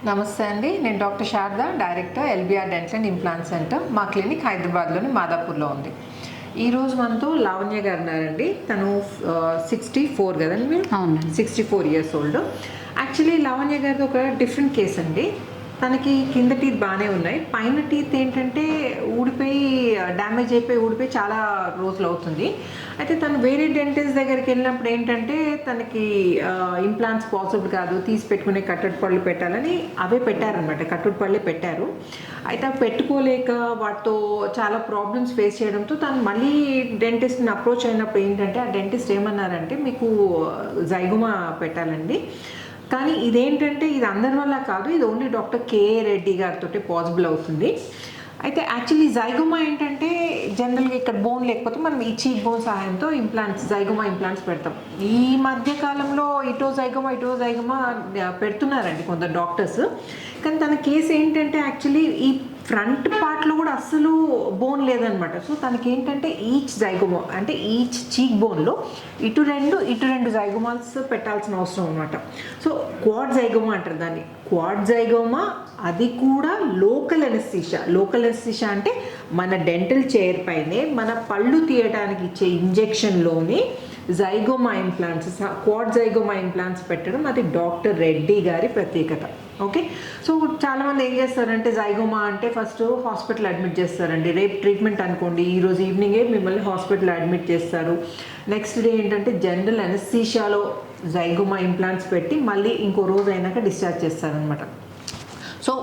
నమస్తే అండి, నేను doctor Sharada, director LBR dental and implant centre. మా క్లినిక్ హైదరాబాద్లోని మాదాపూర్లో ఉంది. ఈరోజు మనతో లావణ్య గారు ఉన్నారండి. తను 64 కదండి మీరు? అవునండి. 64 years ఓల్డ్. యాక్చువల్లీ లావణ్య గారిది ఒక డిఫరెంట్ కేస్ అండి. తనకి కింద టీత్ బాగానే ఉన్నాయి, పైన టీత్ ఏంటంటే ఊడిపోయి డ్యామేజ్ అయిపోయి ఊడిపోయి చాలా రోజులు అవుతుంది. అయితే తను వేరే డెంటిస్ట్ దగ్గరికి వెళ్ళినప్పుడు ఏంటంటే తనకి ఇంప్లాంట్స్ పాసిబుల్ కాదు, తీసి పెట్టుకునే కట్టడి పళ్ళు పెట్టాలని అవే పెట్టారనమాట, కట్టుడు పళ్ళే పెట్టారు. అయితే అవి పెట్టుకోలేక వాటితో చాలా ప్రాబ్లమ్స్ ఫేస్ చేయడంతో తను మళ్ళీ డెంటిస్ట్ని అప్రోచ్ అయినప్పుడు ఏంటంటే ఆ డెంటిస్ట్ ఏమన్నారంటే మీకు జైగోమా పెట్టాలండి, కానీ ఇదేంటంటే ఇది అందరి వల్ల కాదు, ఇది ఓన్లీ డాక్టర్ కేఏ రెడ్డి గారితో పాసిబుల్ అవుతుంది. అయితే యాక్చువల్లీ జైగోమా ఏంటంటే జనరల్గా ఇక్కడ బోన్ లేకపోతే మనం ఈ చీక్ బోన్ సహాయంతో జైగోమా ఇంప్లాంట్స్ పెడతాం. ఈ మధ్య కాలంలో ఇటో జైగోమా పెడుతున్నారండి కొందరు డాక్టర్స్. కానీ తన కేసు ఏంటంటే యాక్చువల్లీ ఈ ఫ్రంట్ పార్ట్లో కూడా అస్సలు బోన్ లేదనమాట. సో తనకి ఏంటంటే ఈచ్ జైగోమా అంటే ఈచ్ చీక్ బోన్లో ఇటు రెండు జైగోమాల్స్ పెట్టాల్సిన అవసరం అనమాట. సో క్వాడ్ జైగోమా అంటారు దాన్ని. క్వాడ్ జైగోమా అది కూడా లోకల్ ఎనస్థీషియా అంటే మన డెంటల్ చైర్ పైనే మన పళ్ళు తీయడానికి ఇచ్చే ఇంజెక్షన్లోని zygoma implants, quad zygoma implants పెట్టడం అది డాక్టర్ రెడ్డి గారి ప్రత్యేకత. ఓకే, సో చాలామంది ఏం చేస్తారంటే జైగోమా అంటే ఫస్ట్ హాస్పిటల్ అడ్మిట్ చేస్తారండి. రేపు ట్రీట్మెంట్ అనుకోండి, ఈరోజు ఈవినింగే మిమ్మల్ని హాస్పిటల్ అడ్మిట్ చేస్తారు. నెక్స్ట్ డే ఏంటంటే జనరల్ ఎనస్థీషియాలో జైగోమా ఇంప్లాంట్స్ పెట్టి మళ్ళీ ఇంకో రోజు అయినాక డిశ్చార్జ్ చేస్తారనమాట. సో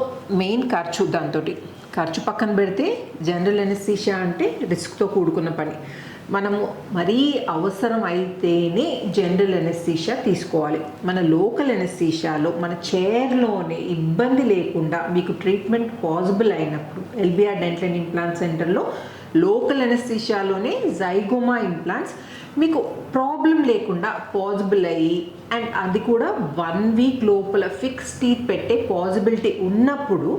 మెయిన్ ఖర్చు పక్కన పెడితే జనరల్ ఎనస్థీషియా అంటే రిస్క్తో కూడుకున్న పని. మనము మరీ అవసరం అయితేనే జనరల్ ఎనస్థీషియా తీసుకోవాలి. మన లోకల్ ఎనస్థీషియాలో మన చైర్లోనే ఇబ్బంది లేకుండా మీకు ట్రీట్మెంట్ పాసిబుల్ అయినప్పుడు ఎల్బిఆర్ డెంటల్ అండ్ ఇంప్లాంట్ సెంటర్లో లోకల్ ఎనస్థీషియాలోనే జైగోమా ఇంప్లాంట్స్ మీకు ప్రాబ్లం లేకుండా పాసిబుల్ అయ్యి అండ్ అది కూడా 1 week లోపల ఫిక్స్ టీత్ పెట్టే పాసిబిలిటీ ఉన్నప్పుడు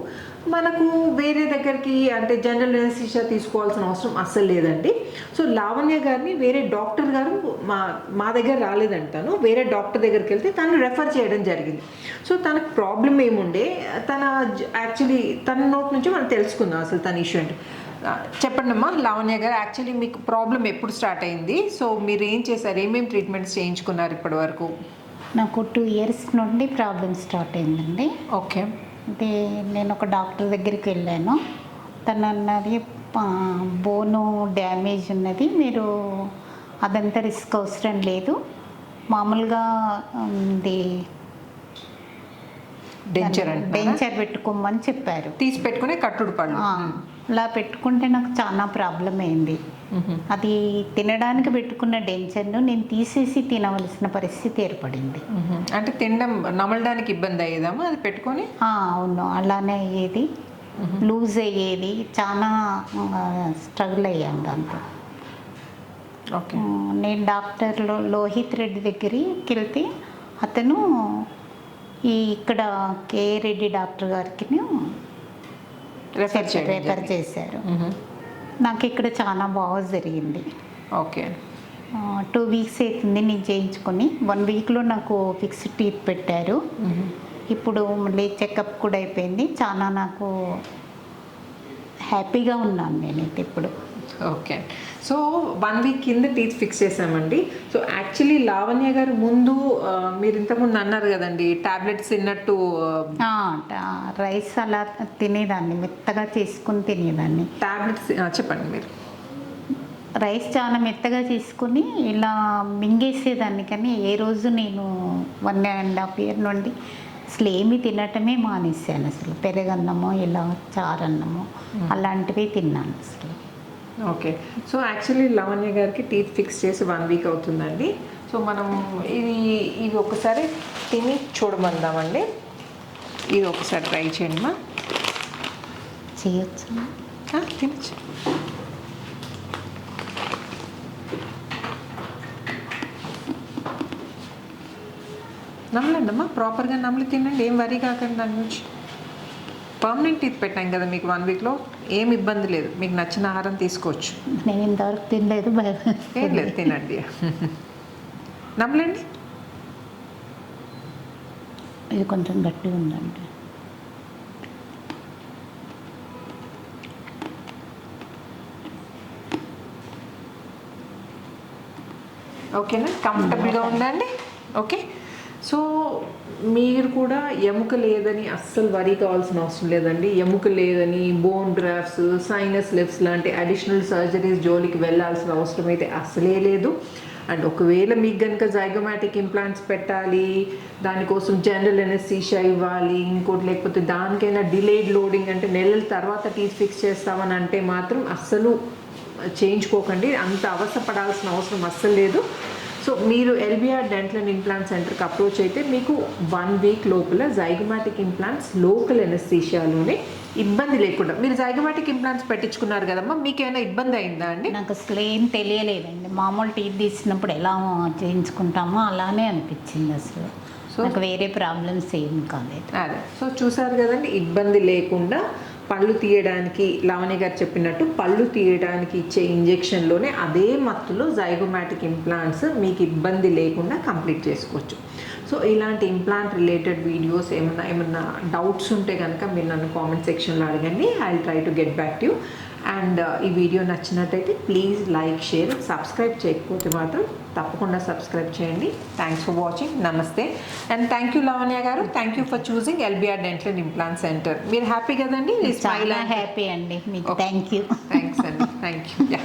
మనకు వేరే దగ్గరికి అంటే జనరల్ ఎనస్థీషియా తీసుకోవాల్సిన అవసరం అస్సలు లేదండి. సో లావణ్య గారిని వేరే డాక్టర్ గారు మా దగ్గర రాలేదంటాను, వేరే డాక్టర్ దగ్గరికి వెళ్తే తను రెఫర్ చేయడం జరిగింది. సో తనకు ప్రాబ్లం ఏముండే యాక్చువల్లీ తన నోట్ నుంచి మనం తెలుసుకుందాం అసలు తన ఇష్యూ అంటే. చెప్పండి అమ్మా లావణ్య గారు, యాక్చువల్లీ మీకు ప్రాబ్లం ఎప్పుడు స్టార్ట్ అయింది? సో మీరు ఏం చేశారు, ఏమేమి ట్రీట్మెంట్స్ చేయించుకున్నారు ఇప్పటి వరకు? నాకు 2 years నుండి ప్రాబ్లం స్టార్ట్ అయిందండి. ఓకే, అంటే నేను ఒక డాక్టర్ దగ్గరికి వెళ్ళాను. తను అన్నది బోను డ్యామేజ్ ఉన్నది, మీరు అదంతా రిస్క్ అవసరం లేదు, మామూలుగా డెంచర్ పెట్టుకోమని చెప్పారు. తీసి పెట్టుకునే కట్టుడు పళ్ళు అలా పెట్టుకుంటే నాకు చాలా ప్రాబ్లం అయింది. అది తినడానికి పెట్టుకున్న డెంచర్ను నేను తీసేసి తినవలసిన పరిస్థితి ఏర్పడింది. అంటే నమలడానికి ఇబ్బంది అయ్యేదమ్మా అది పెట్టుకొని? అవును, అలానే అయ్యేది, లూజ్ అయ్యేది, చాలా స్ట్రగుల్ అయ్యాను దాంతో. ఓకే, నేను డాక్టర్ లోహిత్ రెడ్డి దగ్గరికి వెళ్తే అతను ఇక్కడ కేఏ రెడ్డి డాక్టర్ గారికి రెఫర్ చేశారు. నాకు ఇక్కడ చాలా బాగా జరిగింది. ఓకే, 2 weeks అవుతుంది నేను చేయించుకొని. 1 weekలో నాకు ఫిక్స్డ్ టీత్ పెట్టారు. ఇప్పుడు మళ్ళీ చెకప్ కూడా అయిపోయింది. చాలా నాకు హ్యాపీగా ఉన్నాను నేనైతే ఇప్పుడు. ఓకే, సో 1 week కింద టీత్ ఫిక్స్ చేసామండి. సో యాక్చువల్లీ లావణ్య గారు ముందు మీరు ఇంతకుముందు అన్నారు కదండి టాబ్లెట్స్ తిన్నట్టు, రైస్ అలా తినేదాన్ని, మెత్తగా చేసుకుని తినేదాన్ని. టాబ్లెట్స్ చెప్పండి మీరు. రైస్ చాలా మెత్తగా చేసుకుని ఇలా మింగేసేదాన్ని, కానీ ఏ రోజు నేను 1.5 year నుండి అసలు ఏమి తినటమే మానేసాను. అసలు పెరుగన్నమో ఇలా చారన్నమో అలాంటివి తిన్నాను అసలు. ఓకే, సో యాక్చువల్లీ లావణ్య గారికి టీత్ ఫిక్స్ చేసి 1 week అవుతుందండి. సో మనం ఇది ఒకసారి తిని చూడమందామండి. ఇది ఒకసారి ట్రై చేయండి మా. చేయొచ్చు, తినచ్చు. నమ్మలండి అమ్మా, ప్రాపర్గా నమ్మలి తినండి, ఏం వరీ కాకండి దాని నుంచి. పర్మనెంట్ టీత్ పెట్టాం కదా మీకు 1 weekలో, ఏం ఇబ్బంది లేదు, మీకు నచ్చిన ఆహారం తీసుకోవచ్చు. నేను ఇంతవరకు తినలేదు, ఏం లేదు తినండి. నమ్మలండి. ఇది కొంచెం గట్టిగా ఉందండి. ఓకేనా, కంఫర్టబుల్గా ఉందండి. ఓకే, సో మీరు కూడా ఎముక లేదని అస్సలు వరీ కావాల్సిన అవసరం లేదండి. ఎముక లేదని బోన్ గ్రాఫ్ట్స్, సైనస్ లిఫ్ట్స్ లాంటి అడిషనల్ సర్జరీస్ జోలికి వెళ్ళాల్సిన అవసరం అయితే అస్సలే లేదు. అండ్ ఒకవేళ మీకు కనుక జైగోమాటిక్ ఇంప్లాంట్స్ పెట్టాలి, దానికోసం జనరల్ ఎనెస్థీషియా ఇవ్వాలి, ఇంకోటి లేకపోతే దానికైనా డిలేడ్ లోడింగ్ అంటే నెలల తర్వాత టీత్ ఫిక్స్ చేస్తామని అంటే మాత్రం అస్సలు చేయించుకోకండి. అంత అవసరపడాల్సిన అవసరం అస్సలు లేదు. సో మీరు ఎల్బిఆర్ డెంటల్ అండ్ ఇంప్లాంట్ సెంటర్కి అప్రోచ్ అయితే మీకు 1 వీక్ లోపల జైగోమాటిక్ ఇంప్లాంట్స్ లోకల్ ఎనెస్థీషియాలోనే ఇబ్బంది లేకుండా, మీరు జైగోమాటిక్ ఇంప్లాంట్స్ పెట్టించుకున్నారు కదమ్మా, మీకు ఏమైనా ఇబ్బంది అయిందా అండి? నాకు అసలు ఏం తెలియలేదండి. మామూలు టీత్ తీసినప్పుడు ఎలా చేయించుకుంటామో అలానే అనిపించింది అసలు. నాకు వేరే ప్రాబ్లమ్స్ ఏం కాలేదు. అదే, సో చూసారు కదండి, ఇబ్బంది లేకుండా పళ్ళు తీయడానికి లావణ్య గారు చెప్పినట్టు పళ్ళు తీయడానికి ఇచ్చే ఇంజెక్షన్లోనే అదే మత్తులో జైగోమాటిక్ ఇంప్లాంట్స్ మీకు ఇబ్బంది లేకుండా కంప్లీట్ చేసుకోవచ్చు. సో ఇలాంటి ఇంప్లాంట్ రిలేటెడ్ వీడియోస్ ఏమన్నా డౌట్స్ ఉంటే కనుక మీరు నన్ను కామెంట్ సెక్షన్లో అడగండి. I will try to get back to you. And ఈ వీడియో నచ్చినట్టయితే ప్లీజ్ లైక్, షేర్, సబ్స్క్రైబ్ చేయకపోతే మాత్రం తప్పకుండా సబ్స్క్రైబ్ చేయండి. Thanks for watching. నమస్తే అండ్ థ్యాంక్ యూ లావణ్య గారు. Thank you for choosing LBR dental and implant centre. మీరు హ్యాపీ కదండి? చాలా హ్యాపీ అండి. మీకు థ్యాంక్ యూ. థ్యాంక్స్ అండి. Thank you.